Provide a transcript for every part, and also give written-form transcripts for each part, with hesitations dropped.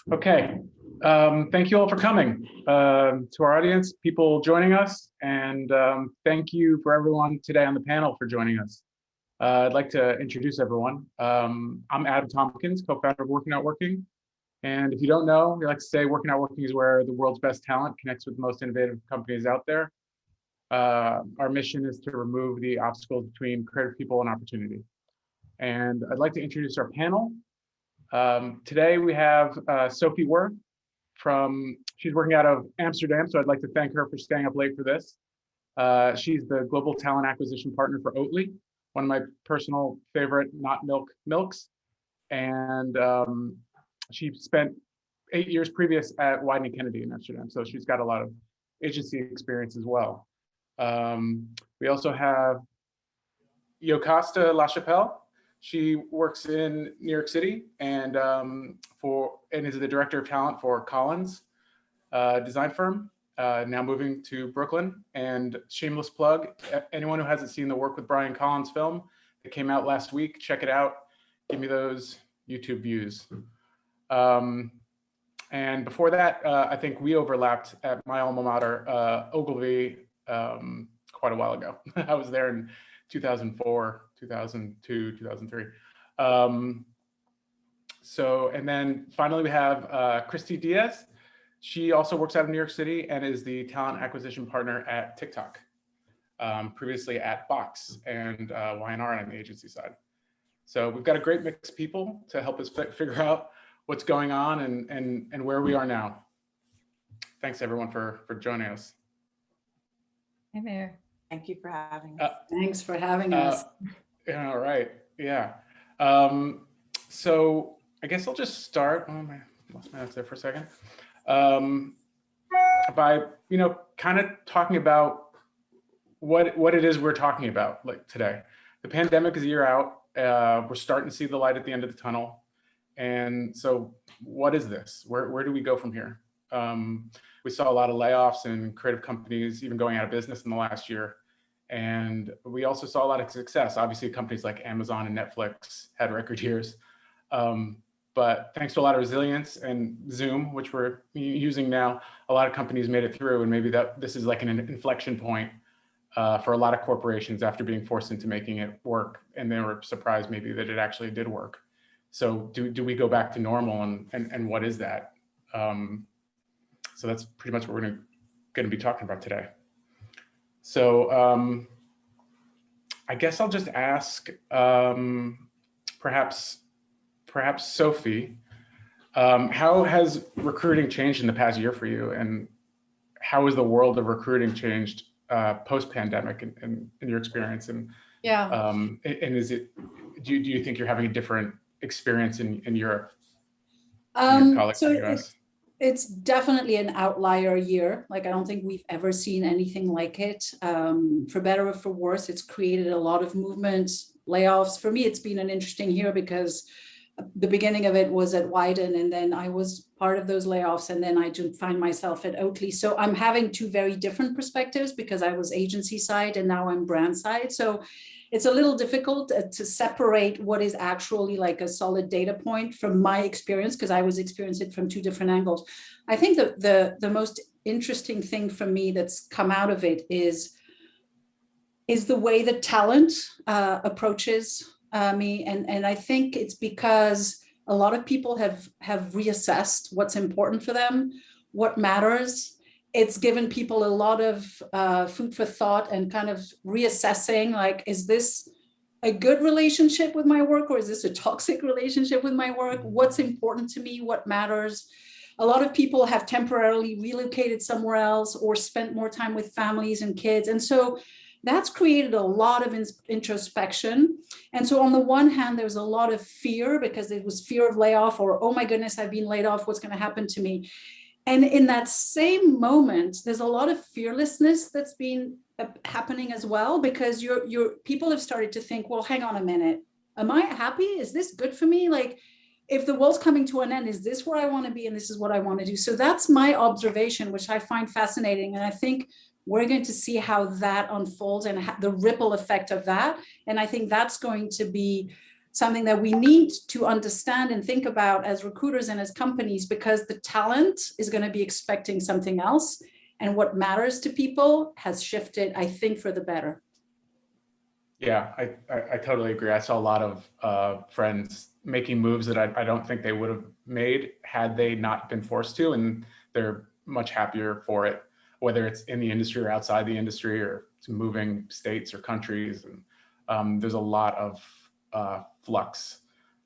Okay, thank you all for coming to our audience, people joining us, and thank you for everyone today on the panel for joining us. I'd like to introduce everyone. I'm Adam Tompkins, co-founder of Working Out Working. And if you don't know, we like to say Working Out Working is where the world's best talent connects with the most innovative companies out there. Our mission is to remove the obstacles between creative people and opportunity. And I'd like to introduce our panel. Today we have Sophie Worth she's working out of Amsterdam, so I'd like to thank her for staying up late for this. She's the Global Talent Acquisition Partner for Oatly, one of my personal favorite not milks. And she spent 8 years previous at Wieden & Kennedy in Amsterdam, so she's got a lot of agency experience as well. We also have Yocasta Lachapelle. She works in New York City and is the director of talent for Collins design firm, now moving to Brooklyn. And shameless plug, anyone who hasn't seen the Work with Brian Collins film that came out last week, check it out. Give me those YouTube views. And before that, I think we overlapped at my alma mater, Ogilvy, quite a while ago. I was there in 2004, 2002, 2003. And then finally we have Christy Diaz. She also works out of New York City and is the talent acquisition partner at TikTok, previously at Box and Y&R on the agency side. So we've got a great mix of people to help us figure out what's going on and where we are now. Thanks everyone for joining us. Hey there. Thank you for having us. Thanks for having us. All right, yeah. So I guess I'll just start. Oh, I lost my notes there for a second. By kind of talking about what it is we're talking about like today. The pandemic is a year out. We're starting to see the light at the end of the tunnel. And so what is this? Where do we go from here? We saw a lot of layoffs and creative companies even going out of business in the last year. And we also saw a lot of success. Obviously, companies like Amazon and Netflix had record years. But thanks to a lot of resilience and Zoom, which we're using now, a lot of companies made it through. And maybe this is like an inflection point for a lot of corporations after being forced into making it work. And they were surprised maybe that it actually did work. So do we go back to normal and what is that? So that's pretty much what we're going to be talking about today. So I guess I'll just ask perhaps Sophie, how has recruiting changed in the past year for you, and how has the world of recruiting changed post-pandemic in your experience? And yeah, and is it do you think you're having a different experience in Europe? So it's definitely an outlier year. Like, I don't think we've ever seen anything like it. For better or for worse, it's created a lot of movements, layoffs. For me, it's been an interesting year because the beginning of it was at Wieden, and then I was part of those layoffs, and then I do find myself at Oatly. So I'm having two very different perspectives because I was agency side and now I'm brand side. So it's a little difficult to separate what is actually like a solid data point from my experience, because I was experiencing it from two different angles. I think the most interesting thing for me that's come out of it is the way that talent approaches me. And I think it's because a lot of people have reassessed what's important for them, what matters. It's given people a lot of food for thought and kind of reassessing, like, is this a good relationship with my work, or is this a toxic relationship with my work? What's important to me? What matters? A lot of people have temporarily relocated somewhere else or spent more time with families and kids. And so that's created a lot of introspection. And so on the one hand, there's a lot of fear because there was fear of layoff, or, oh my goodness, I've been laid off. What's going to happen to me? And in that same moment, there's a lot of fearlessness that's been happening as well, because your people have started to think, well, hang on a minute. Am I happy? Is this good for me? Like, if the world's coming to an end, is this where I want to be? And this is what I want to do. So that's my observation, which I find fascinating. And I think we're going to see how that unfolds and the ripple effect of that. And I think that's going to be something that we need to understand and think about as recruiters and as companies, because the talent is going to be expecting something else. And what matters to people has shifted, I think, for the better. Yeah, I totally agree. I saw a lot of friends making moves that I don't think they would have made had they not been forced to, and they're much happier for it, whether it's in the industry or outside the industry or moving states or countries. And there's a lot of flux,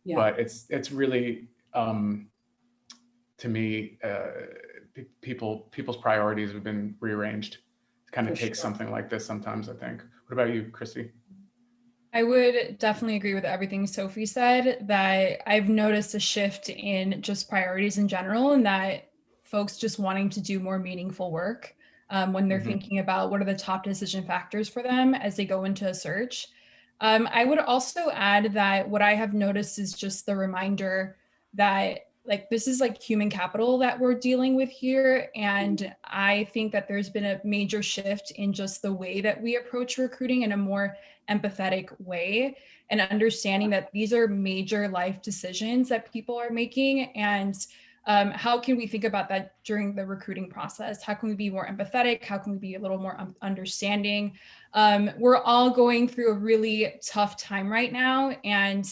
but it's really, to me, people's priorities have been rearranged. It kind of takes something like this sometimes, I think. What about you, Christy? I would definitely agree with everything Sophie said, that I've noticed a shift in just priorities in general, and that folks just wanting to do more meaningful work when they're thinking about what are the top decision factors for them as they go into a search. I would also add that what I have noticed is just the reminder that like this is like human capital that we're dealing with here. And I think that there's been a major shift in just the way that we approach recruiting in a more empathetic way, and understanding that these are major life decisions that people are making. And how can we think about that during the recruiting process? How can we be more empathetic? How can we be a little more understanding? We're all going through a really tough time right now. And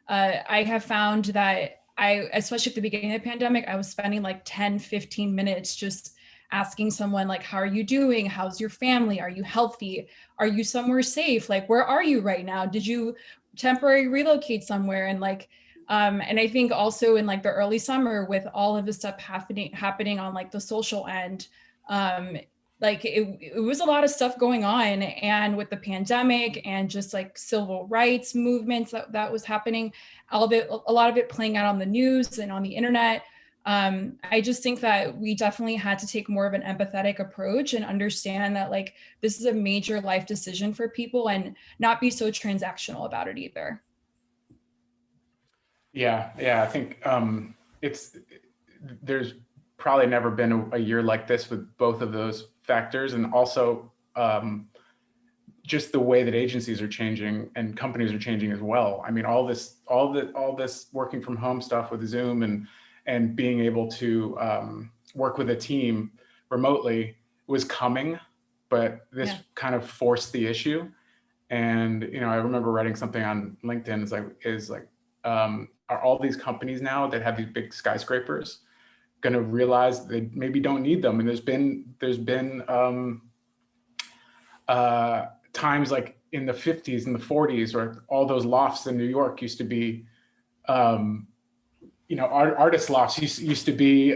I have found that especially at the beginning of the pandemic, I was spending like 10, 15 minutes just asking someone like, how are you doing? How's your family? Are you healthy? Are you somewhere safe? Like, where are you right now? Did you temporarily relocate somewhere? And like, and I think also in like the early summer with all of this stuff happening on like the social end, like it was a lot of stuff going on, and with the pandemic and just like civil rights movements that was happening, a lot of it playing out on the news and on the internet. I just think that we definitely had to take more of an empathetic approach and understand that like this is a major life decision for people, and not be so transactional about it either. Yeah, I think there's probably never been a year like this with both of those factors, and also just the way that agencies are changing and companies are changing as well. I mean, all this working from home stuff with Zoom and being able to work with a team remotely was coming, but this kind of forced the issue. And I remember writing something on LinkedIn is like are all these companies now that have these big skyscrapers going to realize they maybe don't need them? And there's been times like in the 50s and the 40s where all those lofts in New York used to be artist lofts used to be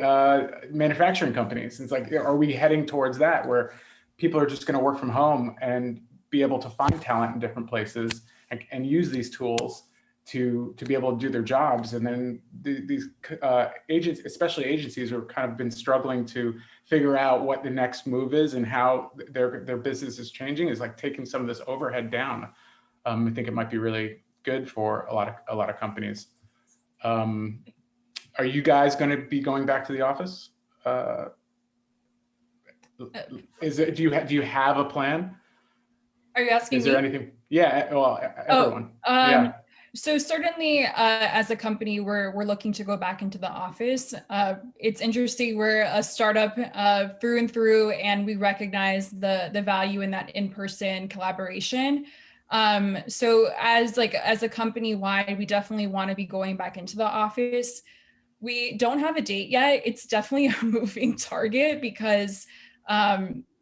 manufacturing companies. And it's like, are we heading towards that where people are just going to work from home and be able to find talent in different places and use these tools to be able to do their jobs? And then these agents, especially agencies, have kind of been struggling to figure out what the next move is and how their business is changing, is like taking some of this overhead down. I think it might be really good for a lot of companies. Are you guys going to be going back to the office? Do you have a plan? Are you asking me? Is there anything? Yeah, well, everyone. So certainly, as a company, we're looking to go back into the office. It's interesting. We're a startup through and through, and we recognize the value in that in-person collaboration. So as a company wide, we definitely want to be going back into the office. We don't have a date yet. It's definitely a moving target because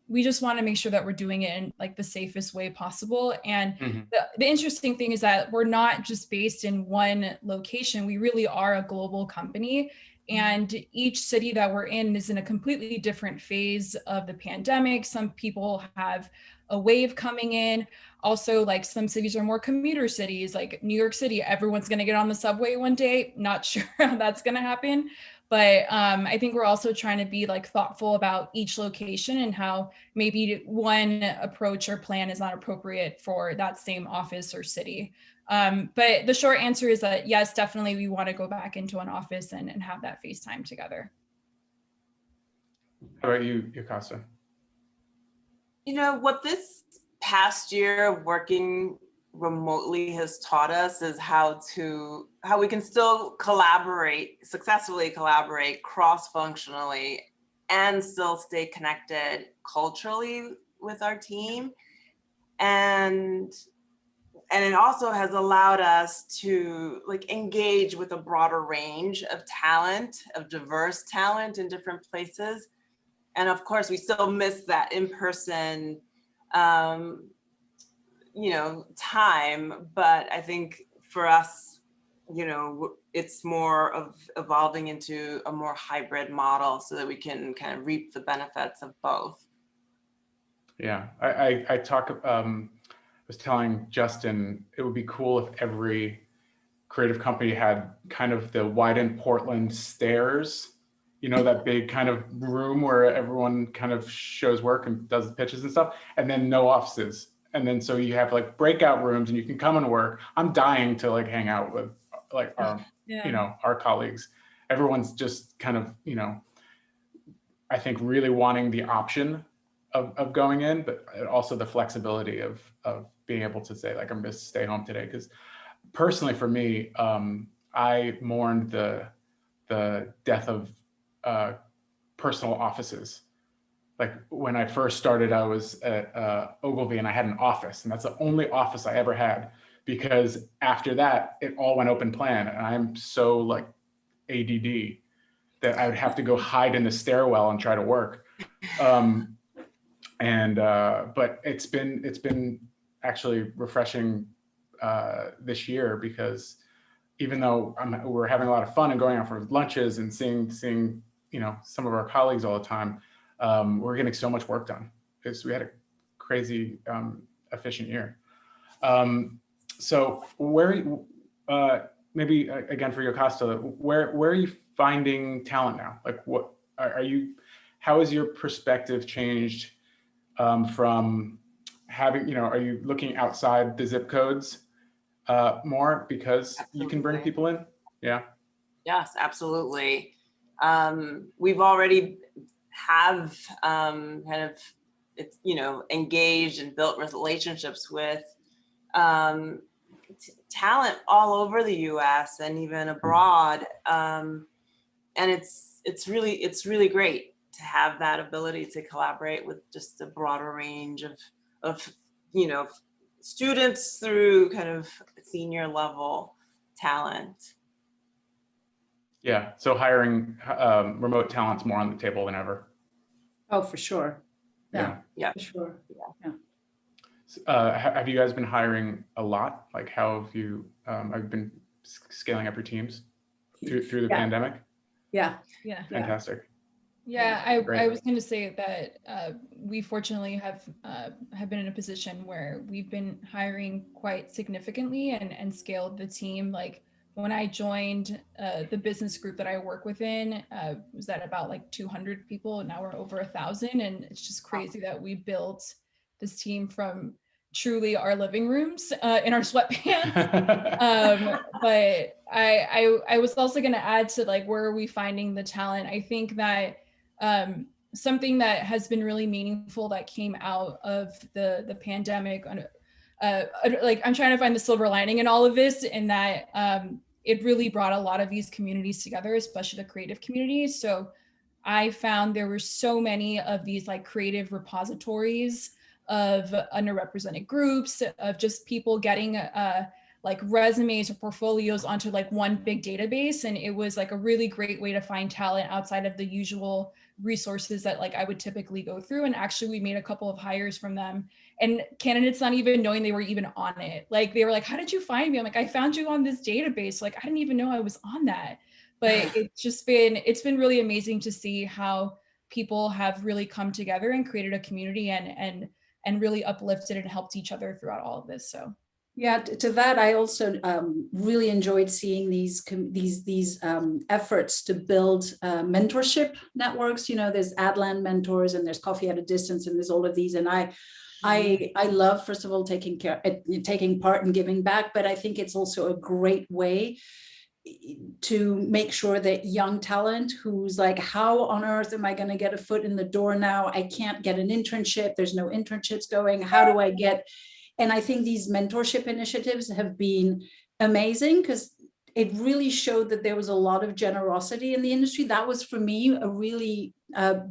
we just want to make sure that we're doing it in like the safest way possible. And the interesting thing is that we're not just based in one location. We really are a global company, and each city that we're in is in a completely different phase of the pandemic. Some people have a wave coming in. Also, like some cities are more commuter cities, like New York City, everyone's going to get on the subway one day. Not sure how that's going to happen. But I think we're also trying to be like thoughtful about each location and how maybe one approach or plan is not appropriate for that same office or city. But the short answer is that yes, definitely we want to go back into an office and have that FaceTime together. How about you, Yocasta? What this past year of working remotely has taught us is how we can still successfully collaborate cross-functionally and still stay connected culturally with our team. And it also has allowed us to like engage with a broader range of talent, of diverse talent in different places. And of course, we still miss that in-person, time. But I think for us, it's more of evolving into a more hybrid model so that we can kind of reap the benefits of both. Yeah, I was telling Justin, it would be cool if every creative company had kind of the Widen Portland stairs, that big kind of room where everyone kind of shows work and does pitches and stuff, and then no offices. And then so you have like breakout rooms and you can come and work. I'm dying to like hang out with like our, our colleagues. Everyone's just kind of, I think really wanting the option of going in, but also the flexibility of being able to say like, I'm going to stay home today. Because personally for me, I mourned the death of personal offices. Like when I first started, I was at Ogilvy and I had an office, and that's the only office I ever had, because after that, it all went open plan. And I'm so like ADD that I would have to go hide in the stairwell and try to work. But it's been actually refreshing this year, because even though we're having a lot of fun and going out for lunches and seeing some of our colleagues all the time, we're getting so much work done because we had a crazy efficient year. So where maybe again for Yocasta, where are you finding talent now? Like what how has your perspective changed from having, are you looking outside the zip codes more because Absolutely. You can bring people in? Yeah. Yes, absolutely. We've already have kind of, engaged and built relationships with talent all over the U.S. and even abroad. And it's really great to have that ability to collaborate with just a broader range of students through kind of senior level talent. Yeah, so hiring remote talent's more on the table than ever. Oh, for sure. Yeah. For sure. Have you guys been hiring a lot? Like how have you been scaling up your teams through the pandemic? Yeah. Fantastic. Yeah, I was going to say that we fortunately have been in a position where we've been hiring quite significantly and scaled the team. Like when I joined the business group that I work within, was at about like 200 people. Now we're over 1,000, and it's just crazy that we built this team from truly our living rooms in our sweatpants. But I was also going to add to like, where are we finding the talent? I think that something that has been really meaningful that came out of the pandemic, like I'm trying to find the silver lining in all of this, in that it really brought a lot of these communities together, especially the creative communities. So I found there were so many of these like creative repositories of underrepresented groups, of just people getting like resumes or portfolios onto like one big database. And it was like a really great way to find talent outside of the usual resources that like I would typically go through. And actually we made a couple of hires from them, and candidates not even knowing they were even on it. Like they were like, how did you find me? I'm like, I found you on this database. Like I didn't even know I was on that. But it's been really amazing to see how people have really come together and created a community and really uplifted and helped each other throughout all of this. So yeah, to that, I also really enjoyed seeing these efforts to build mentorship networks. There's Adland mentors, and there's Coffee at a Distance, and there's all of these. And I love, first of all, taking part and giving back, but I think it's also a great way to make sure that young talent who's like, how on earth am I going to get a foot in the door now? I can't get an internship. There's no internships going. How do I get And I think these mentorship initiatives have been amazing because it really showed that there was a lot of generosity in the industry. That was for me a really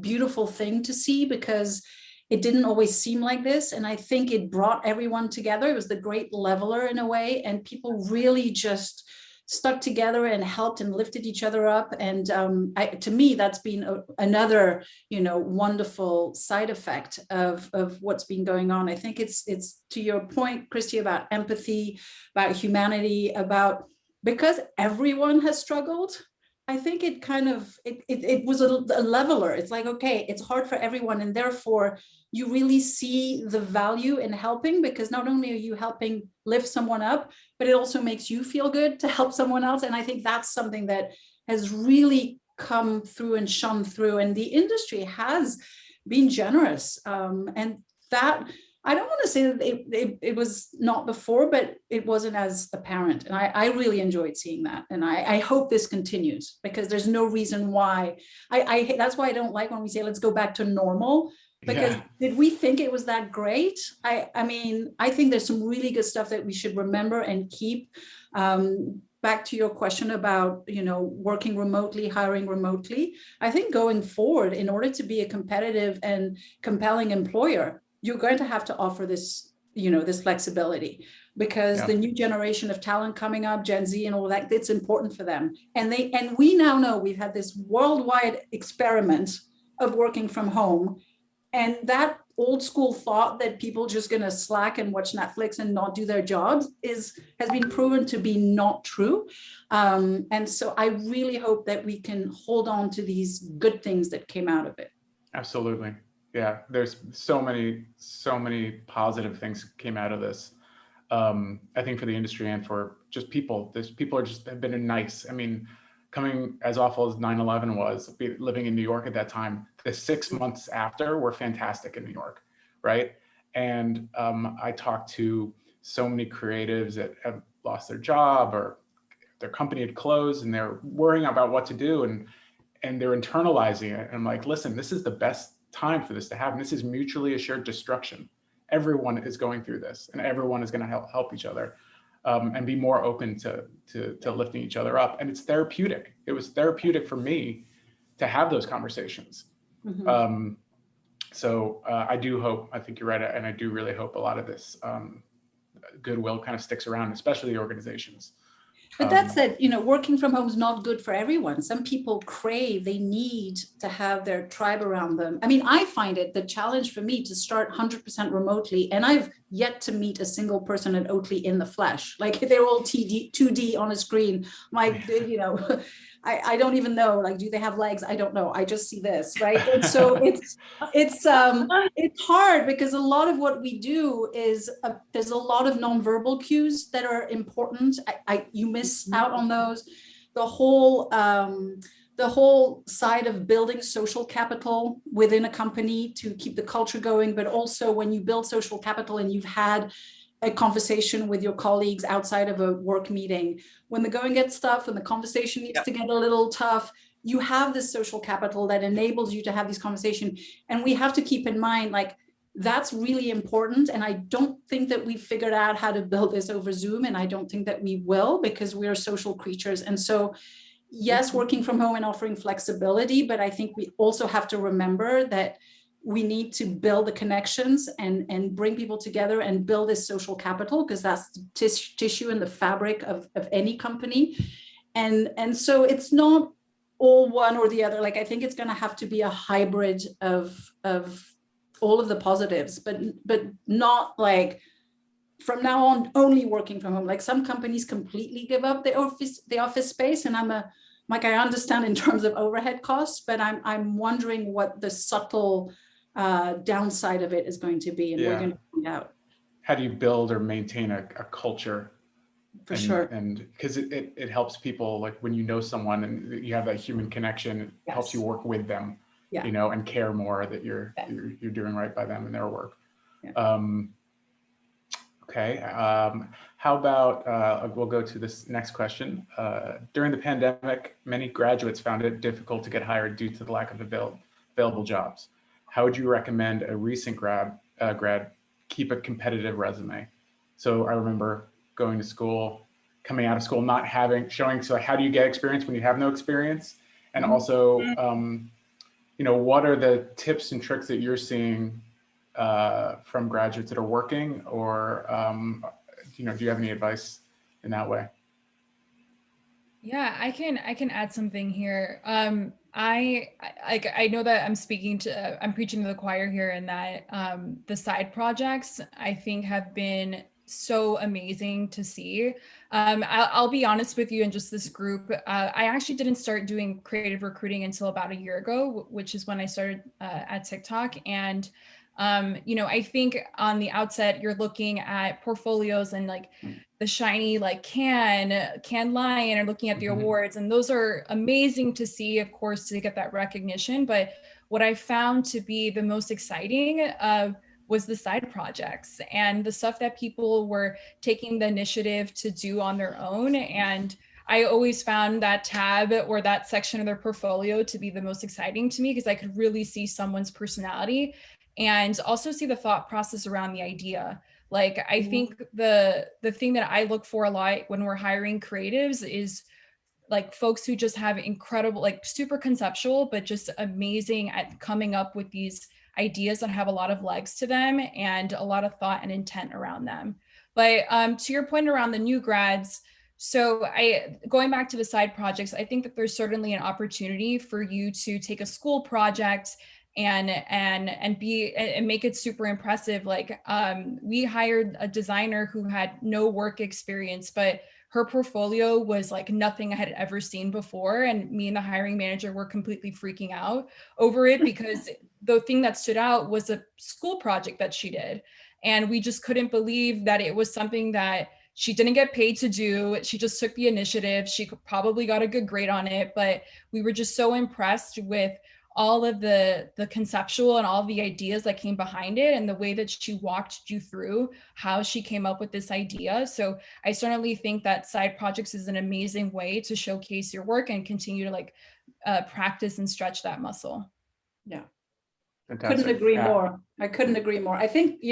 beautiful thing to see, because it didn't always seem like this. And I think it brought everyone together. It was the great leveler in a way, and people really just stuck together and helped and lifted each other up. And to me, that's been another, wonderful side effect of what's been going on. I think it's to your point, Christy, about empathy, about humanity, because everyone has struggled. I think it kind of, it was a leveler. It's like, okay, it's hard for everyone. And therefore you really see the value in helping, because not only are you helping lift someone up, but it also makes you feel good to help someone else. And I think that's something that has really come through and shone through. And the industry has been generous. And that, I don't want to say that it was not before, but it wasn't as apparent. And I really enjoyed seeing that. And I hope this continues, because there's no reason why. That's why I don't like when we say, let's go back to normal, because did we think it was that great? I mean, I think there's some really good stuff that we should remember and keep. Back to your question about, working remotely, hiring remotely. I think going forward, in order to be a competitive and compelling employer, you're going to have to offer this, this flexibility, because the new generation of talent coming up, Gen Z and all that, it's important for them. And we now know we've had this worldwide experiment of working from home. And that old school thought that people just going to slack and watch Netflix and not do their jobs has been proven to be not true. And so I really hope that we can hold on to these good things that came out of it. Absolutely. Yeah, there's so many positive things came out of this. I think for the industry and for just people, people have been nice. I mean, coming as awful as 9/11 was, living in New York at that time, the 6 months after were fantastic in New York, right? And I talked to so many creatives that have lost their job or their company had closed, and they're worrying about what to do, and they're internalizing it. And I'm like, listen, this is the best time for this to happen. This is mutually assured destruction. Everyone is going through this, and everyone is going to help each other, and be more open to lifting each other up. And it's therapeutic. It was therapeutic for me to have those conversations. Mm-hmm. So I do hope, I think you're right, and I do really hope a lot of this goodwill kind of sticks around, especially the organizations. But that said, working from home is not good for everyone. Some people they need to have their tribe around them. I mean, I find it the challenge for me to start 100% remotely, and I've yet to meet a single person at Oatly in the flesh. Like, they're all 2D on a screen. Like, I don't even know, like, do they have legs? I don't know. I just see this, right? And so it's hard, because a lot of what we do is there's a lot of nonverbal cues that are important. You miss out on those. The whole side of building social capital within a company to keep the culture going, but also when you build social capital and you've had a conversation with your colleagues outside of a work meeting, when the going gets tough, when the conversation needs to get a little tough, you have this social capital that enables you to have these conversations. And we have to keep in mind, like, that's really important. And I don't think that we've figured out how to build this over Zoom. And I don't think that we will, because we're social creatures. And so, yes, working from home and offering flexibility, but I think we also have to remember that we need to build the connections and bring people together and build this social capital, because that's the tissue and the fabric of any company. And so it's not all one or the other. Like, I think it's going to have to be a hybrid of all of the positives, but not like from now on only working from home. Like, some companies completely give up the office space, and I understand in terms of overhead costs, but I'm wondering what the subtle downside of it is going to be, and we're going to find out. How do you build or maintain a culture? For sure. And because it helps people, like, when you know someone and you have that human connection, it helps you work with them, and care more that you're doing right by them and their work. Okay. How about, we'll go to this next question. During the pandemic, many graduates found it difficult to get hired due to the lack of available jobs. How would you recommend a recent grad keep a competitive resume? So I remember going to school, coming out of school, not showing, so how do you get experience when you have no experience? And also, what are the tips and tricks that you're seeing from graduates that are working, or do you have any advice in that way? Yeah, I can add something here. I know that I'm preaching to the choir here, and that the side projects I think have been so amazing to see. I'll be honest with you, in just this group, I actually didn't start doing creative recruiting until about a year ago, which is when I started at TikTok. And I think on the outset, you're looking at portfolios and like the shiny like Cannes Lion, or looking at the awards, and those are amazing to see, of course, to get that recognition. But what I found to be the most exciting was the side projects and the stuff that people were taking the initiative to do on their own. And I always found that tab or that section of their portfolio to be the most exciting to me, because I could really see someone's personality and also see the thought process around the idea. Like, I think the thing that I look for a lot when we're hiring creatives is like folks who just have incredible, like super conceptual, but just amazing at coming up with these ideas that have a lot of legs to them and a lot of thought and intent around them. But to your point around the new grads, so going back to the side projects, I think that there's certainly an opportunity for you to take a school project and make it super impressive. Like we hired a designer who had no work experience, but her portfolio was like nothing I had ever seen before. And me and the hiring manager were completely freaking out over it, because the thing that stood out was a school project that she did. And we just couldn't believe that it was something that she didn't get paid to do. She just took the initiative. She probably got a good grade on it, but we were just so impressed with all of the conceptual and all the ideas that came behind it, and the way that she walked you through how she came up with this idea. So I certainly think that side projects is an amazing way to showcase your work and continue to like practice and stretch that muscle. Yeah. Fantastic. Couldn't agree more. I couldn't agree more. I think,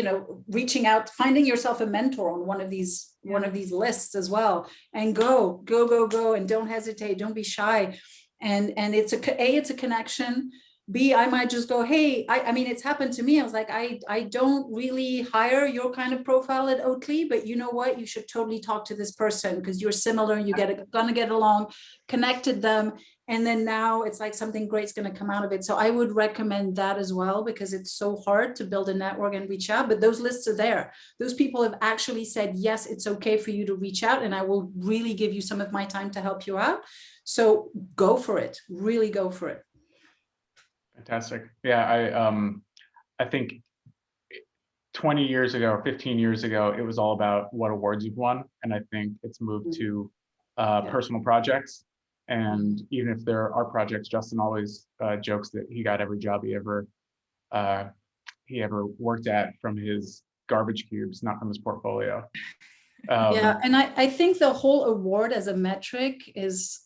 reaching out, finding yourself a mentor on one of these lists as well, and go, and don't hesitate. Don't be shy. And it's a connection. B, I might just go, hey, I mean, it's happened to me. I was like, I don't really hire your kind of profile at Oatly, but you know what? You should totally talk to this person because you're similar. Gonna get along, connected them. And then now it's like something great's going to come out of it. So I would recommend that as well, because it's so hard to build a network and reach out, but those lists are there. Those people have actually said, yes, it's okay for you to reach out, and I will really give you some of my time to help you out. So go for it, really go for it. Fantastic. Yeah, I think 20 years ago or 15 years ago, it was all about what awards you've won. And I think it's moved to personal projects. And even if there are projects, Justin always jokes that he got every job he ever worked at from his garbage cubes, not from his portfolio. Yeah, and I think the whole award as a metric is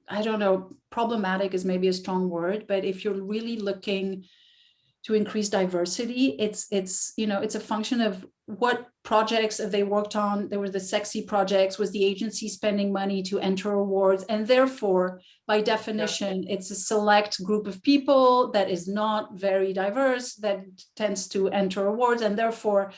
I don't know, problematic is maybe a strong word, but if you're really looking to increase diversity, it's a function of what projects have they worked on. There were the sexy projects. Was the agency spending money to enter awards? And therefore, by definition, it's a select group of people that is not very diverse that tends to enter awards, and therefore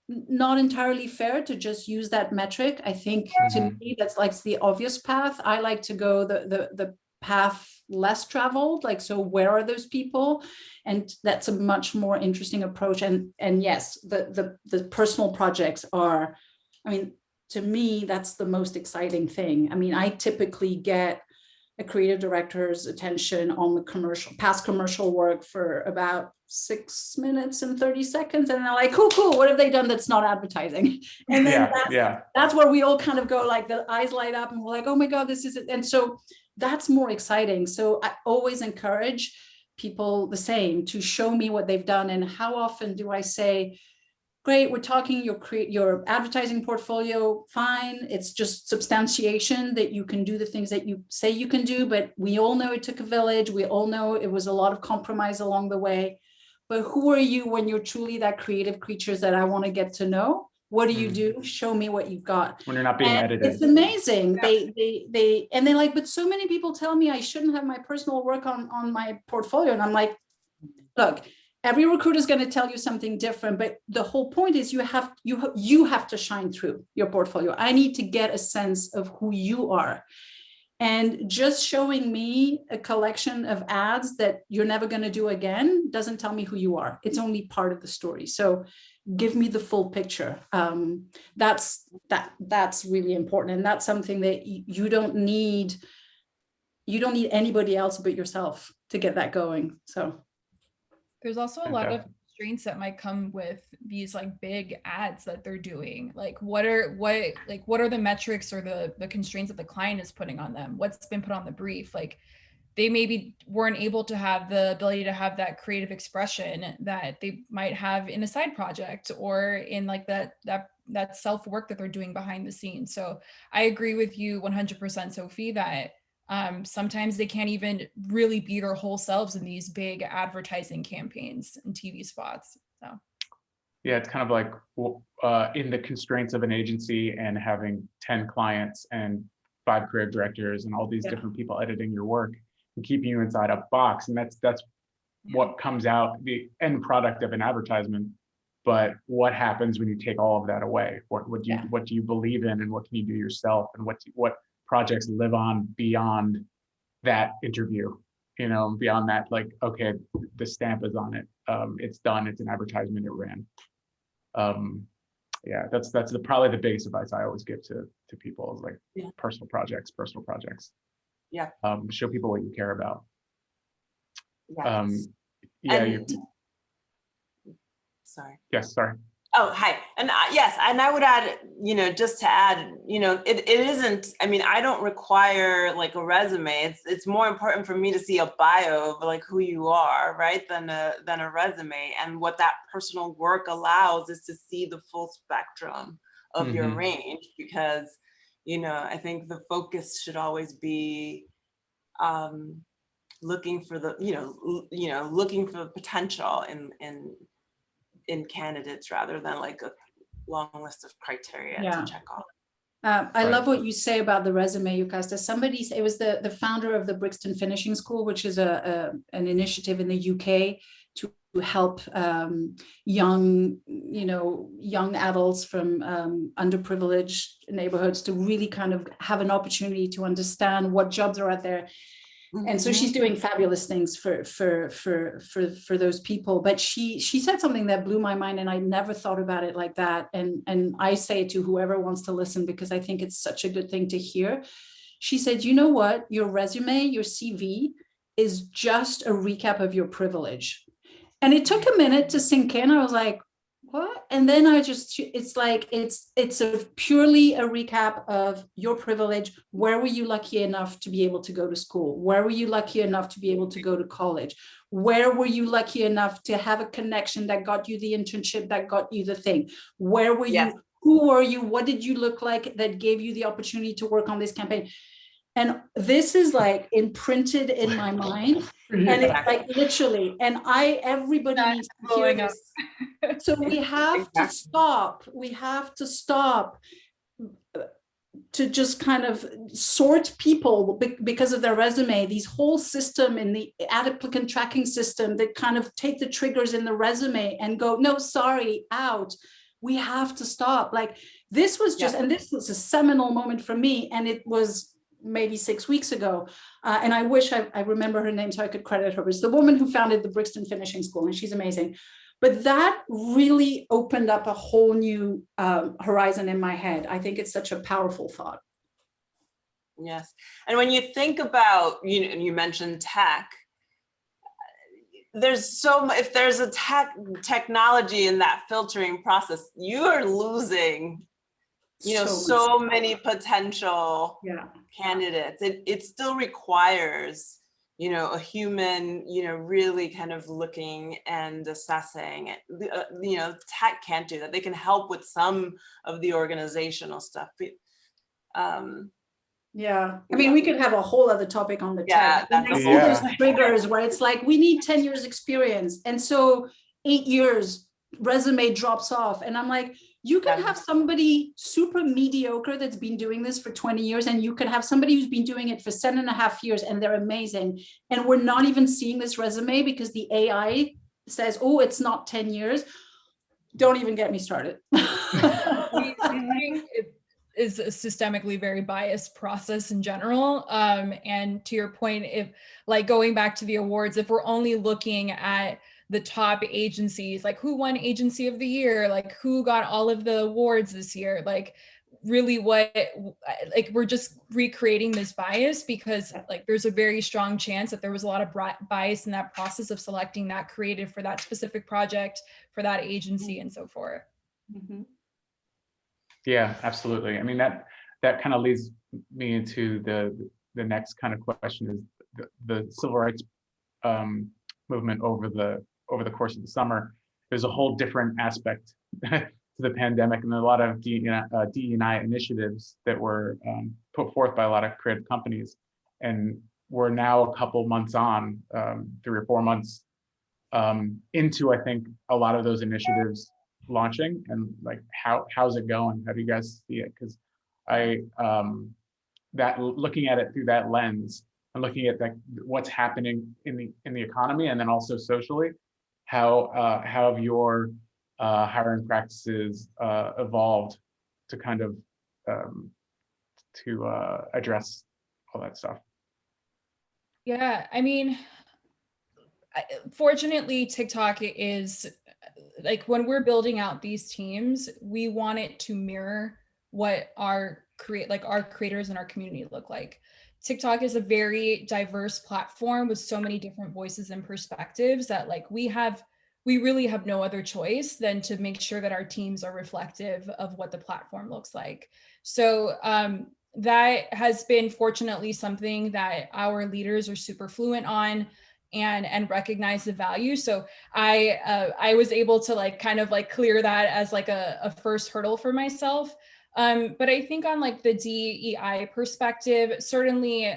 not entirely fair to just use that metric. I think to me, that's like the obvious path. I like to go the path less traveled, like, so where are those people? And that's a much more interesting approach. And yes, the personal projects are, I mean, to me, that's the most exciting thing. I mean, I typically get a creative director's attention on the past commercial work for about 6 minutes and 30 seconds. And they're like, cool. What have they done that's not advertising? And then that's where we all kind of go, like the eyes light up and we're like, oh my God, this is it. And so that's more exciting. So I always encourage people the same to show me what they've done. And how often do I say, great, we're talking your advertising portfolio, fine. It's just substantiation that you can do the things that you say you can do, but we all know it took a village. We all know it was a lot of compromise along the way. but who are you when you're truly that creative creatures that I want to get to know? What do you do? Show me what you've got. When you're not being edited. It's amazing. They and they're like, but so many people tell me I shouldn't have my personal work on my portfolio. And I'm like, look, every recruiter is going to tell you something different, but the whole point is you have to shine through your portfolio. I need to get a sense of who you are. And just showing me a collection of ads that you're never going to do again doesn't tell me who you are. It's only part of the story. So give me the full picture. That's really important. And that's something that you don't need anybody else but yourself to get that going. So there's also a lot of constraints that might come with these like big ads that they're doing. Like what are the metrics or the constraints that the client is putting on them? What's been put on the brief? Like they maybe weren't able to have the ability to have that creative expression that they might have in a side project or in like that self work that they're doing behind the scenes. So I agree with you 100%, Sophie, that sometimes they can't even really be their whole selves in these big advertising campaigns and TV spots. So yeah, it's kind of like in the constraints of an agency and having 10 clients and 5 creative directors and all these different people editing your work and keeping you inside a box. And that's what comes out, the end product of an advertisement. But what happens when you take all of that away? What do you believe in, and what can you do yourself, and what projects live on beyond that interview, beyond that, like, okay, the stamp is on it. It's done. It's an advertisement. It ran. Yeah, that's probably the biggest advice I always give to people is like personal projects. Yeah. Show people what you care about. Yes. Sorry. Yes, sorry. Oh, hi. And yes, and I would add, just to add, it isn't, I mean, I don't require like a resume. It's more important for me to see a bio of like who you are, right, than a resume. And what that personal work allows is to see the full spectrum of your range, because, I think the focus should always be looking for the, looking for potential in candidates rather than like a long list of criteria to check off. I love what you say about the resume, Yocasta. It was the founder of the Brixton Finishing School, which is an initiative in the UK to help young adults from underprivileged neighborhoods to really kind of have an opportunity to understand what jobs are out there. And so she's doing fabulous things for those people. But she said something that blew my mind, and I never thought about it like that. And I say it to whoever wants to listen, because I think it's such a good thing to hear. She said, you know what? Your resume, your CV is just a recap of your privilege. And it took a minute to sink in. I was like, what? And then it's purely a recap of your privilege. Where were you lucky enough to be able to go to school? Where were you lucky enough to be able to go to college? Where were you lucky enough to have a connection that got you the internship, that got you the thing? Where were you? Who are you? What did you look like that gave you the opportunity to work on this campaign? And this is like imprinted in my mind. And it's like literally, and everybody needs to hear this. So we have to stop. We have to stop to just kind of sort people because of their resume. These whole system in the applicant tracking system that kind of take the triggers in the resume and go, no, sorry, out. We have to stop. Like this was just, and this was a seminal moment for me. And it was maybe 6 weeks ago. And I wish I remember her name so I could credit her. It's the woman who founded the Brixton Finishing School, and she's amazing. But that really opened up a whole new horizon in my head. I think it's such a powerful thought. Yes. And when you think about, you mentioned tech, if there's a technology in that filtering process, you are losing so many potential candidates. It still requires, a human, really kind of looking and assessing. Tech can't do that. They can help with some of the organizational stuff. Yeah, I mean, we could have a whole other topic on the Yeah, tech. And I see those triggers where it's like, we need 10 years experience. And so 8 years, resume drops off. And I'm like, you can have somebody super mediocre that's been doing this for 20 years, and you can have somebody who's been doing it for 7.5 years and they're amazing. And we're not even seeing this resume because the AI says, oh, it's not 10 years. Don't even get me started. Is a systemically very biased process in general. And to your point, if like going back to the awards, if we're only looking at the top agencies, like who won agency of the year, like who got all of the awards this year, like really like we're just recreating this bias because like there's a very strong chance that there was a lot of bias in that process of selecting that creative for that specific project, for that agency, and so forth. Mm-hmm. Yeah, absolutely. I mean, that kind of leads me into the next kind of question is the civil rights movement over the course of the summer. There's a whole different aspect to the pandemic, and a lot of DE&I initiatives that were put forth by a lot of creative companies. And we're now a couple months on, 3 or 4 months into, I think, a lot of those initiatives launching. And like, how's it going? How do you guys see it? Because that looking at it through that lens and looking at what's happening in the economy, and then also socially, how have your hiring practices evolved to kind of address all that stuff? Yeah, I mean, fortunately, TikTok is like, when we're building out these teams, we want it to mirror what our creators and our community look like. TikTok is a very diverse platform with so many different voices and perspectives that like we really have no other choice than to make sure that our teams are reflective of what the platform looks like. So that has been fortunately something that our leaders are super fluent on and recognize the value. So I was able to like kind of like clear that as like a first hurdle for myself. But I think on like the DEI perspective, certainly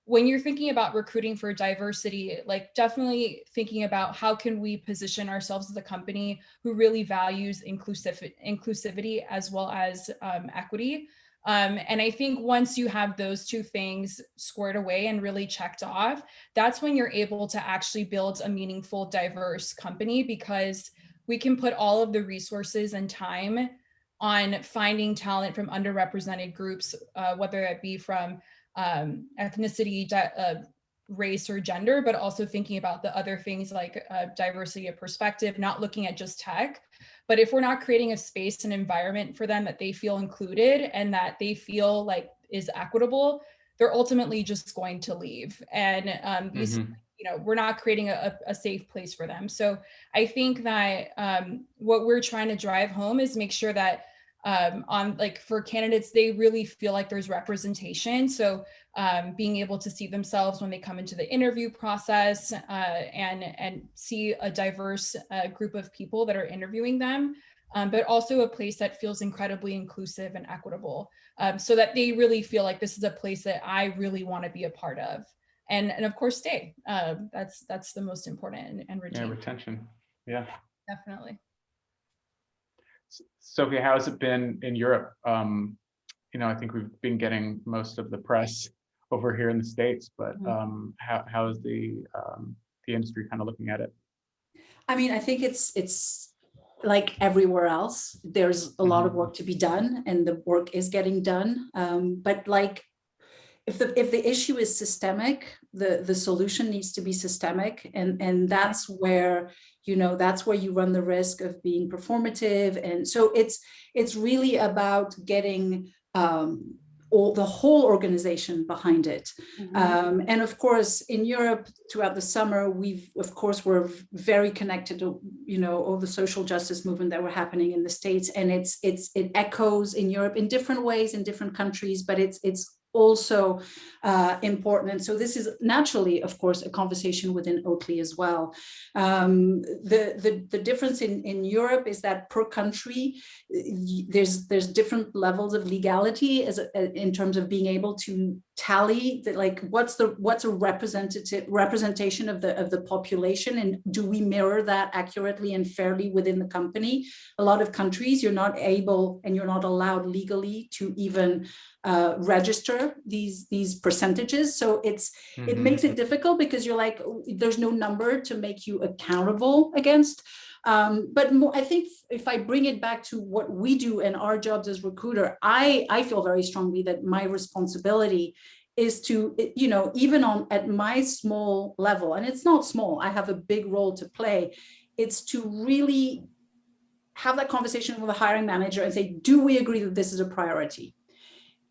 when you're thinking about recruiting for diversity, like definitely thinking about how can we position ourselves as a company who really values inclusivity as well as equity. And I think once you have those two things squared away and really checked off, that's when you're able to actually build a meaningful, diverse company, because we can put all of the resources and time on finding talent from underrepresented groups, whether it be from ethnicity, race, or gender, but also thinking about the other things like diversity of perspective, not looking at just tech. But if we're not creating a space and environment for them that they feel included and that they feel like is equitable, they're ultimately just going to leave. And these, we're not creating a safe place for them. So I think that what we're trying to drive home is make sure that on like for candidates, they really feel like there's representation. So being able to see themselves when they come into the interview process and see a diverse group of people that are interviewing them, but also a place that feels incredibly inclusive and equitable, so that they really feel like this is a place that I really want to be a part of. And of course, stay. That's the most important, and retain. Yeah, retention. Yeah, definitely. Sophie, how has it been in Europe? I think we've been getting most of the press over here in the States, but how is the industry kind of looking at it? I mean, I think it's like everywhere else. There's a lot of work to be done, and the work is getting done. But like, if the issue is systemic, the solution needs to be systemic, and that's where you run the risk of being performative. And so it's really about getting the whole organization behind it. And of course, in Europe throughout the summer, we're very connected to all the social justice movement that were happening in the States, and it echoes in Europe in different ways in different countries, but it's also important. And so this is naturally, of course, a conversation within Oatly as well. The difference in Europe is that per country, there's different levels of legality in terms of being able to tally that, like, what's a representation of the population, and do we mirror that accurately and fairly within the company? A lot of countries, you're not able and you're not allowed legally to even register these percentages. So it makes it difficult because you're like, there's no number to make you accountable against. But I think if I bring it back to what we do and our jobs as recruiter, I feel very strongly that my responsibility is to, you know, even at my small level, and it's not small, I have a big role to play, it's to really have that conversation with the hiring manager and say, do we agree that this is a priority?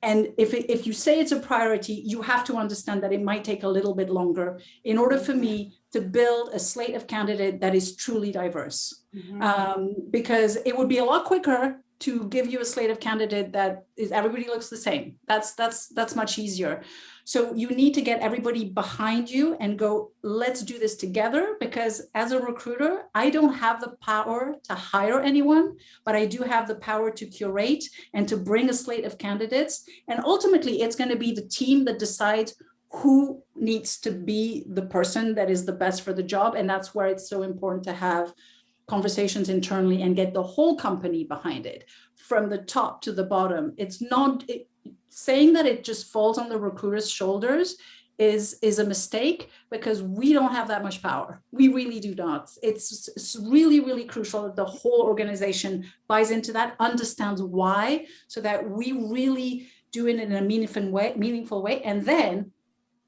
And if you say it's a priority, you have to understand that it might take a little bit longer in order for me to build a slate of candidates that is truly diverse. Because it would be a lot quicker to give you a slate of candidate that is everybody looks the same. That's much easier. So you need to get everybody behind you and go, let's do this together, because as a recruiter, I don't have the power to hire anyone, but I do have the power to curate and to bring a slate of candidates. And ultimately, it's going to be the team that decides who needs to be the person that is the best for the job. And that's where it's so important to have conversations internally and get the whole company behind it, from the top to the bottom. It's not saying that it just falls on the recruiter's shoulders is a mistake, because we don't have that much power. We really do not. It's really, really crucial that the whole organization buys into that, understands why, so that we really do it in a meaningful way. And then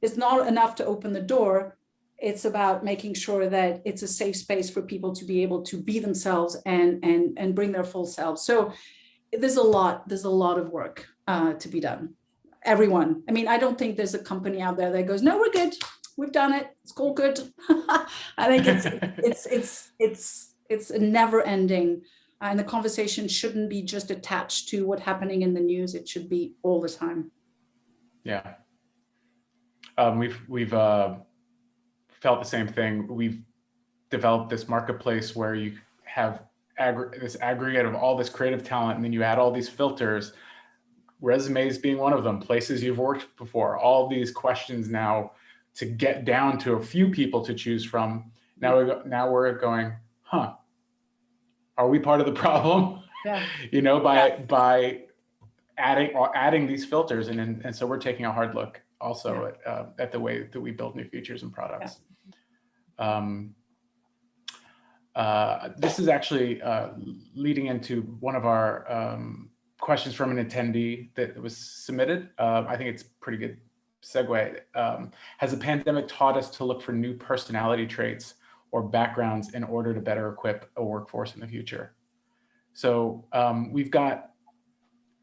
it's not enough to open the door. It's about making sure that it's a safe space for people to be able to be themselves and bring their full selves. So there's a lot of work to be done. Everyone. I mean, I don't think there's a company out there that goes, no, we're good. We've done it. It's all good. I think it's a never ending, and the conversation shouldn't be just attached to what's happening in the news. It should be all the time. Yeah. We've felt the same thing. We've developed this marketplace where you have this aggregate of all this creative talent, and then you add all these filters, resumes being one of them, places you've worked before, all these questions now to get down to a few people to choose from. Now we're going, are we part of the problem? Yeah. You know, by adding these filters, and so we're taking a hard look also at the way that we build new features and products. This is actually leading into one of our questions from an attendee that was submitted. I think it's a pretty good segue. Has the pandemic taught us to look for new personality traits or backgrounds in order to better equip a workforce in the future? So we've got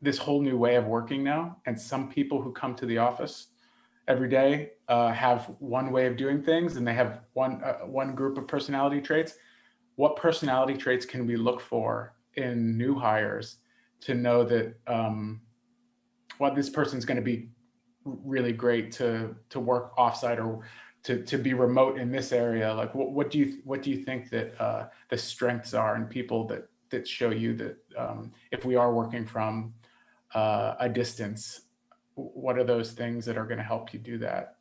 this whole new way of working now, and some people who come to the office every day have one way of doing things, and they have one group of personality traits. What personality traits can we look for in new hires to know that this person's going to be really great to work offsite or to be remote in this area? Like, what do you think that the strengths are in people that show you that if we are working from a distance, what are those things that are going to help you do that?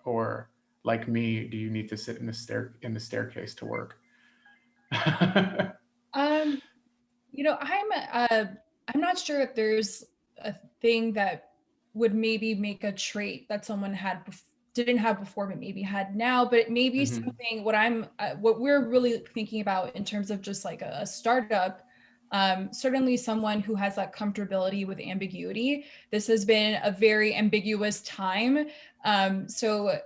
Or like me, do you need to sit in the staircase to work? You know, I'm not sure if there's a thing that would maybe make a trait that someone didn't have before, but maybe had now, but it may be something. What we're really thinking about in terms of just like a startup, certainly someone who has that comfortability with ambiguity. This has been a very ambiguous time. So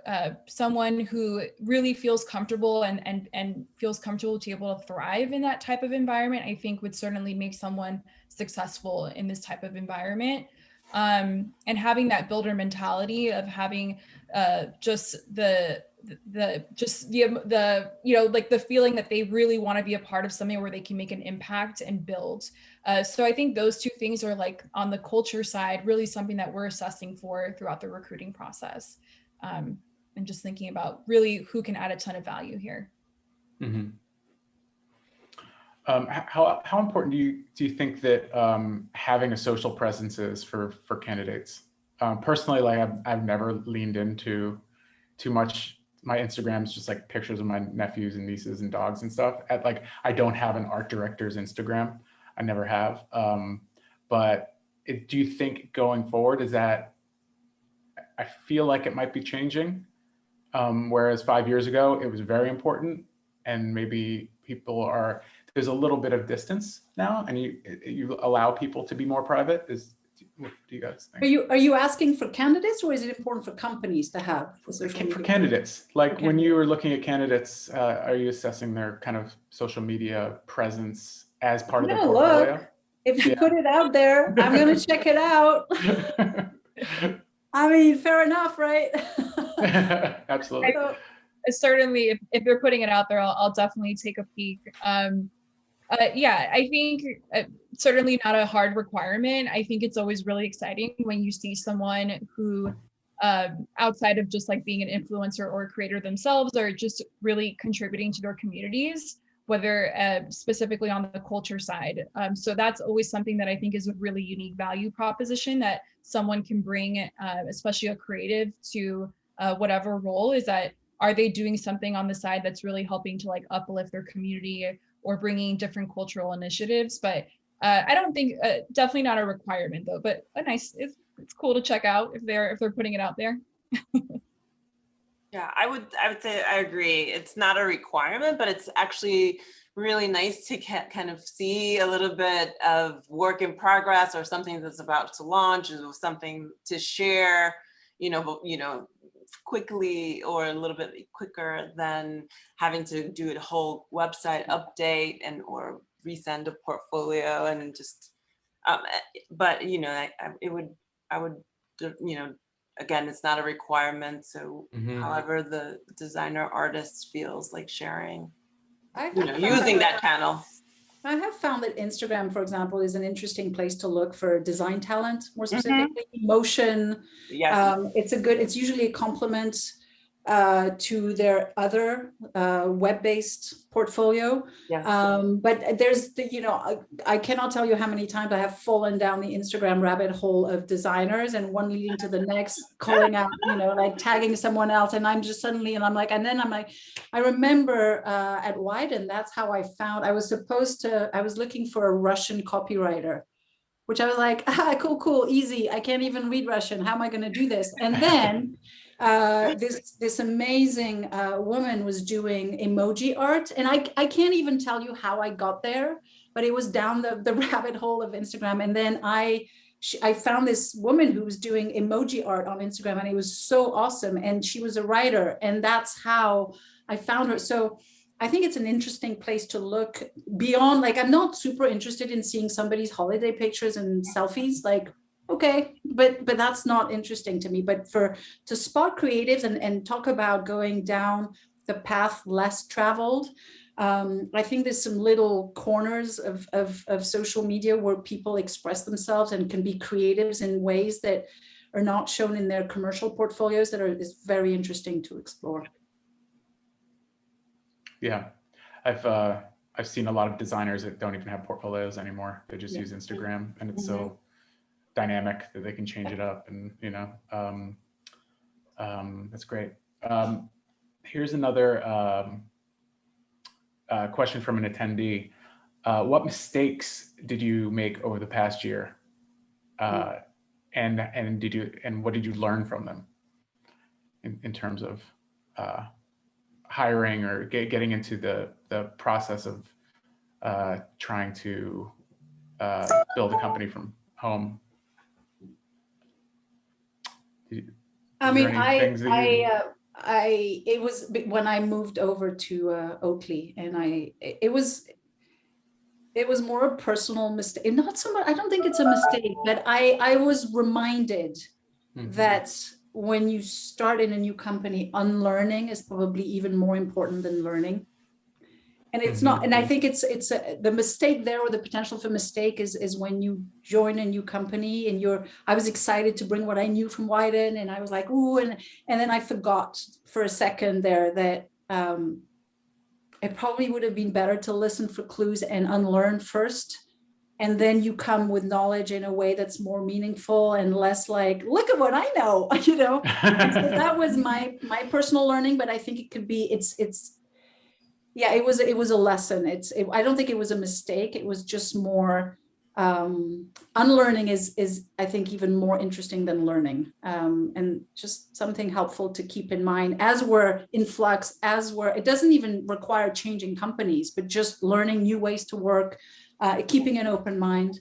someone who really feels comfortable and feels comfortable to be able to thrive in that type of environment, I think would certainly make someone successful in this type of environment. And having that builder mentality of having just the like the feeling that they really want to be a part of something where they can make an impact and build. So I think those two things are like on the culture side, really something that we're assessing for throughout the recruiting process. And just thinking about really who can add a ton of value here. Mm-hmm. How important do you think that having a social presence is for candidates? Personally, like I've never leaned into too much. My Instagram is just like pictures of my nephews and nieces and dogs and stuff. I don't have an art director's Instagram. I never have. But do you think going forward I feel like it might be changing. Whereas 5 years ago, it was very important, and maybe there's a little bit of distance now, and you allow people to be more private. What do you guys think? Are you asking for candidates, or is it important for companies to have for candidates? Like when you were looking at candidates, are you assessing their kind of social media presence as part of their portfolio? Look, if you put it out there, I'm going to check it out. I mean, fair enough, right? Absolutely. Certainly, if they're putting it out there, I'll definitely take a peek. Yeah, I think certainly not a hard requirement. I think it's always really exciting when you see someone who, outside of just like being an influencer or a creator themselves, are just really contributing to their communities, whether specifically on the culture side. So that's always something that I think is a really unique value proposition that someone can bring, especially a creative, to whatever role. Is that, are they doing something on the side that's really helping to like uplift their community or bringing different cultural initiatives? But I don't think, definitely not a requirement though, but it's cool to check out if they're putting it out there. Yeah, I would say I agree. It's not a requirement, but it's actually really nice to kind of see a little bit of work in progress, or something that's about to launch, or something to share, quickly, or a little bit quicker than having to do a whole website update or resend a portfolio and just. But I would again, it's not a requirement. So however the designer artist feels like sharing, using that channel. I have found that Instagram, for example, is an interesting place to look for design talent, more specifically, motion. Yes. It's usually a complement to their other web-based portfolio. Yes. But there's I cannot tell you how many times I have fallen down the Instagram rabbit hole of designers, and one leading to the next, calling out, like tagging someone else, and I'm just suddenly, and I'm like, I remember at Wyden, that's how I found, I was looking for a Russian copywriter, which I was like, cool, easy. I can't even read Russian. How am I going to do this? And then this amazing woman was doing emoji art, and I can't even tell you how I got there, but it was down the rabbit hole of Instagram. And then I found this woman who was doing emoji art on Instagram, and it was so awesome. And she was a writer, and that's how I found her. So I think it's an interesting place to look beyond, like, I'm not super interested in seeing somebody's holiday pictures and selfies, like, okay, but that's not interesting to me. But to spot creatives and talk about going down the path less traveled, I think there's some little corners of social media where people express themselves and can be creatives in ways that are not shown in their commercial portfolios is very interesting to explore. Yeah, I've seen a lot of designers that don't even have portfolios anymore. They just use Instagram, and it's so dynamic that they can change it up, and that's great. Here's another question from an attendee. What mistakes did you make over the past year, and what did you learn from them in terms of hiring or getting into the process of trying to build a company from home? It was when I moved over to Oatly, and it was more a personal mistake. Not so much, I don't think it's a mistake, but I was reminded that when you start in a new company, unlearning is probably even more important than learning. And it's not, and I think the mistake there, or the potential for mistake is when you join a new company and I was excited to bring what I knew from Wyden, and I was like, ooh, and then I forgot for a second there that it probably would have been better to listen for clues and unlearn first. And then you come with knowledge in a way that's more meaningful and less like, look at what I know, you know? And so that was my personal learning, but I think it could be, yeah, it was a lesson. I don't think it was a mistake. It was just more, unlearning is I think even more interesting than learning, and just something helpful to keep in mind as we're in flux, it doesn't even require changing companies, but just learning new ways to work, keeping an open mind.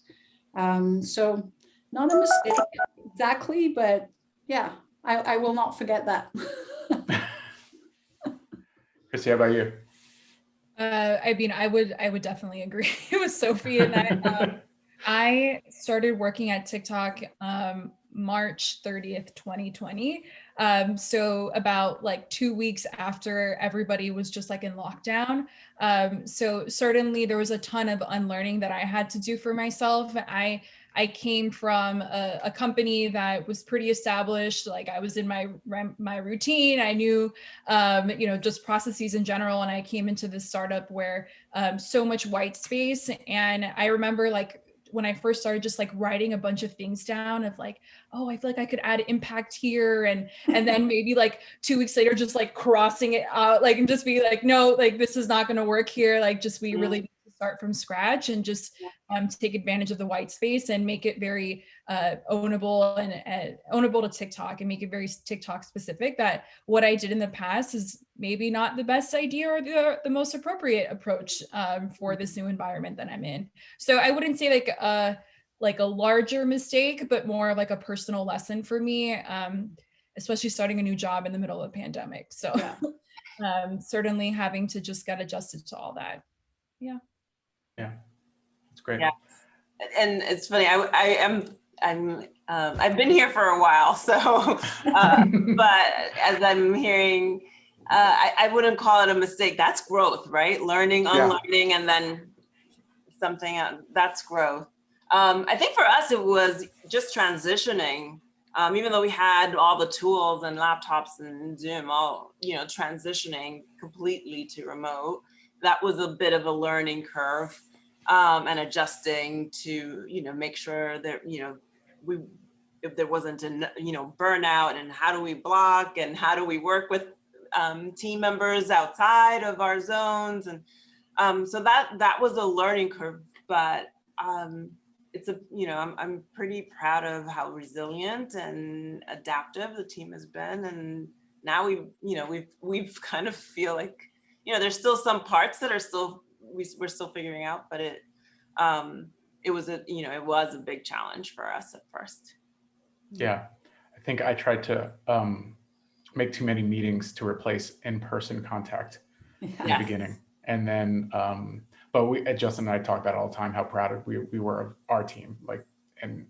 So not a mistake exactly, but yeah, I will not forget that. Christy, how about you? I mean, I would definitely agree with Sophie in that. I started working at TikTok March 30th, 2020. So about like 2 weeks after everybody was just like in lockdown. So certainly there was a ton of unlearning that I had to do for myself. I came from a company that was pretty established. Like I was in my routine. I knew, just processes in general. And I came into this startup where so much white space. And I remember like when I first started just like writing a bunch of things down of like, oh, I feel like I could add impact here. And then maybe like 2 weeks later, just like crossing it out, like, and just be like, no, like this is not going to work here. Like just, we really need to start from scratch and just take advantage of the white space and make it very ownable and ownable to TikTok and make it very TikTok specific. That what I did in the past is maybe not the best idea or the most appropriate approach for this new environment that I'm in. So I wouldn't say like a larger mistake, but more of like a personal lesson for me, especially starting a new job in the middle of a pandemic. So certainly having to just get adjusted to all that. Yeah. Yeah, that's great. Yeah, and it's funny. I've been here for a while, so but as I'm hearing, I wouldn't call it a mistake. That's growth, right? Learning, unlearning, and then something else. That's growth. I think for us, it was just transitioning. Even though we had all the tools and laptops and Zoom, all transitioning completely to remote, that was a bit of a learning curve, and adjusting to make sure that if there wasn't burnout, and how do we block and how do we work with team members outside of our zones, and so that was a learning curve, but it's I'm pretty proud of how resilient and adaptive the team has been, and now we've kind of feel like there's still some parts that are still we're still figuring out, but it was a big challenge for us at first. Yeah, I think I tried to make too many meetings to replace in-person contact in the beginning, and then but Justin and I talk about it all the time how proud we were of our team, like, and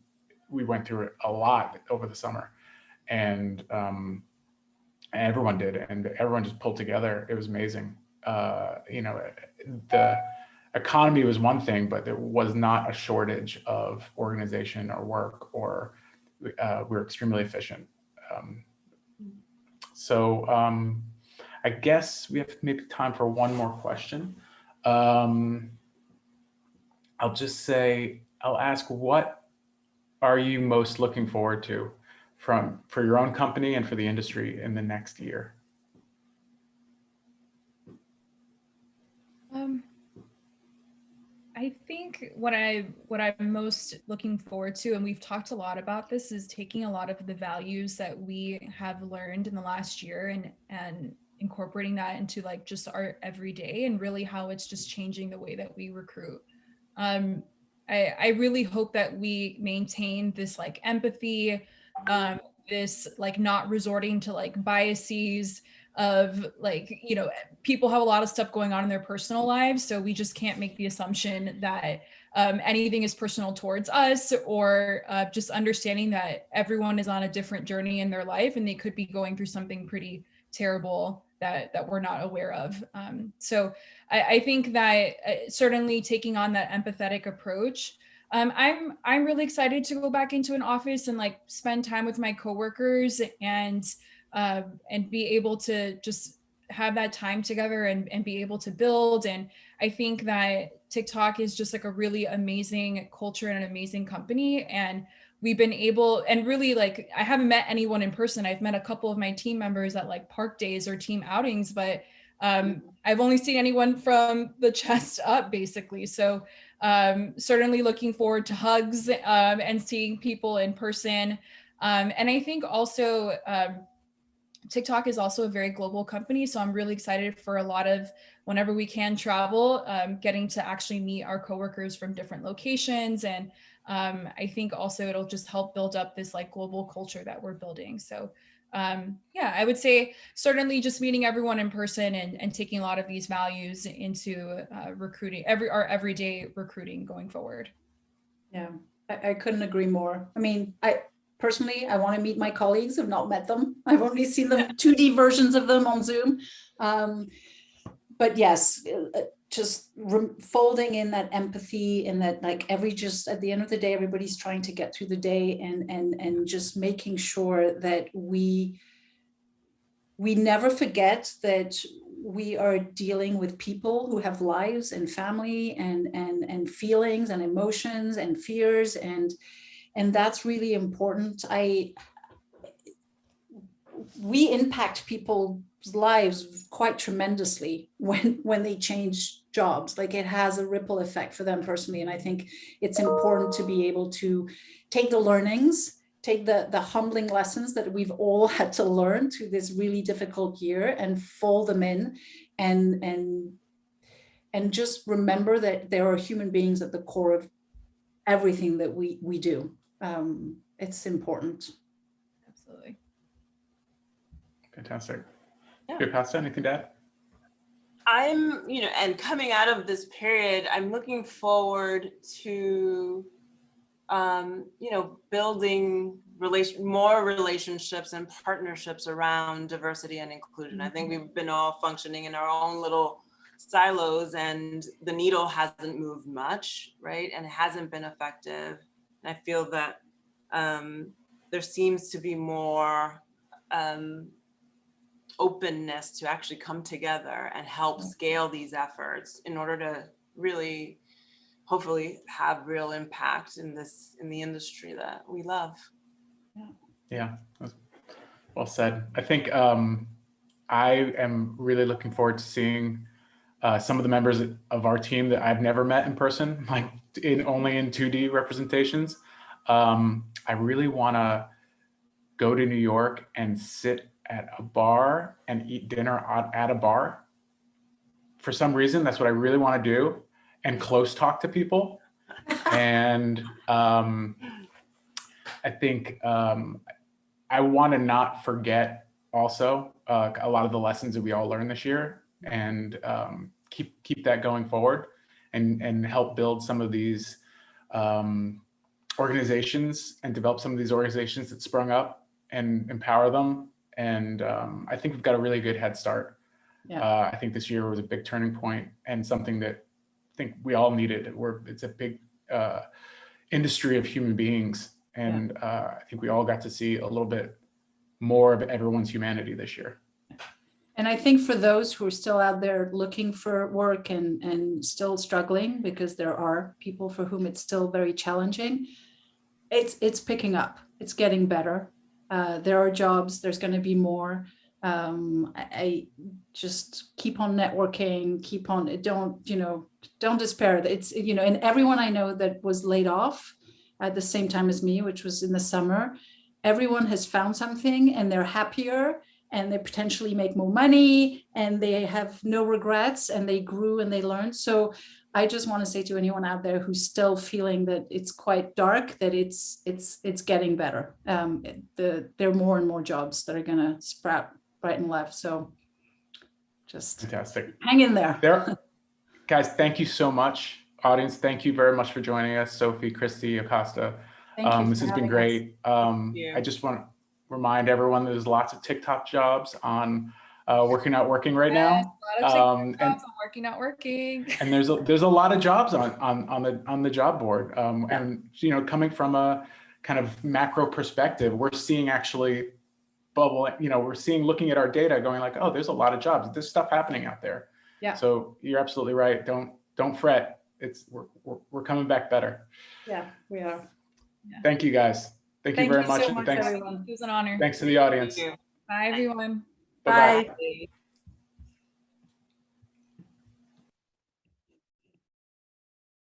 we went through it a lot over the summer, and everyone did, and everyone just pulled together. It was amazing. The economy was one thing, but there was not a shortage of organization or work, or we were extremely efficient. So I guess we have maybe time for one more question. I'll ask, what are you most looking forward to for your own company and for the industry in the next year? I think what I'm most looking forward to, and we've talked a lot about this, is taking a lot of the values that we have learned in the last year and incorporating that into like just our everyday, and really how it's just changing the way that we recruit. I really hope that we maintain this like empathy, this like not resorting to like biases of like, people have a lot of stuff going on in their personal lives. So we just can't make the assumption that anything is personal towards us, or just understanding that everyone is on a different journey in their life and they could be going through something pretty terrible that we're not aware of. So I think that certainly taking on that empathetic approach, I'm really excited to go back into an office and like spend time with my coworkers and be able to just have that time together and be able to build. And I think that TikTok is just like a really amazing culture and an amazing company. And we've been able, and really like, I haven't met anyone in person. I've met a couple of my team members at like park days or team outings, but I've only seen anyone from the chest up basically. So certainly looking forward to hugs and seeing people in person. And I think also TikTok is also a very global company. So I'm really excited for a lot of, whenever we can travel, getting to actually meet our coworkers from different locations. And I think also it'll just help build up this like global culture that we're building. So yeah, I would say certainly just meeting everyone in person and taking a lot of these values into recruiting, our everyday recruiting going forward. Yeah, I couldn't agree more. I mean, personally, I want to meet my colleagues. I've not met them. I've only seen them 2D versions of them on Zoom. But yes, just folding in that empathy and that like just at the end of the day, everybody's trying to get through the day and just making sure that we never forget that we are dealing with people who have lives and family and feelings and emotions and fears, and that's really important. We impact people's lives quite tremendously when they change jobs. Like it has a ripple effect for them personally. And I think it's important to be able to take the learnings, take the humbling lessons that we've all had to learn through this really difficult year and fold them in and just remember that there are human beings at the core of everything that we do. It's important. Absolutely. Fantastic. Yeah. Yocasta, anything to add? I'm, and coming out of this period, I'm looking forward to, building more relationships and partnerships around diversity and inclusion. Mm-hmm. I think we've been all functioning in our own little silos and the needle hasn't moved much, right? And it hasn't been effective. And I feel that there seems to be more openness to actually come together and help scale these efforts in order to really, hopefully, have real impact in the industry that we love. Yeah, well said. I think I am really looking forward to seeing some of the members of our team that I've never met in person, like only in 2D representations. I really want to go to New York and sit at a bar and eat dinner at a bar. For some reason, that's what I really want to do, and close talk to people. And I think I want to not forget also a lot of the lessons that we all learned this year, and keep that going forward, and help build some of these organizations and develop some of these organizations that sprung up and empower them. And I think we've got a really good head start. Yeah. I think this year was a big turning point and something that I think we all needed. It's a big industry of human beings. And I think we all got to see a little bit more of everyone's humanity this year. And I think for those who are still out there looking for work and still struggling, because there are people for whom it's still very challenging, it's picking up. It's getting better. There are jobs. There's going to be more. I just keep on networking. Don't despair. It's and everyone I know that was laid off at the same time as me, which was in the summer, everyone has found something and they're happier and they potentially make more money and they have no regrets and they grew and they learned. So I just want to say to anyone out there who's still feeling that it's quite dark, that it's getting better. There are more and more jobs that are going to sprout right and left. So just fantastic. Hang in there. Guys, thank you so much audience, thank you very much for joining us, Sophie, Christy, Yocasta. Thank you. This has been great. I just want to remind everyone there's lots of TikTok jobs on Working Not Working right now. A lot of TikTok jobs on Working Not Working. And there's a lot of jobs on the job board. And you know, coming from a kind of macro perspective, we're seeing actually looking at our data going like, oh, there's a lot of jobs. There's stuff happening out there. Yeah. So you're absolutely right. Don't fret. We're coming back better. Yeah, we are. Yeah. Thank you guys. Thank you very much. So much, Thanks. everyone. It was an honor. Thanks to the audience. Thank you. Bye, everyone. Bye-bye. Bye.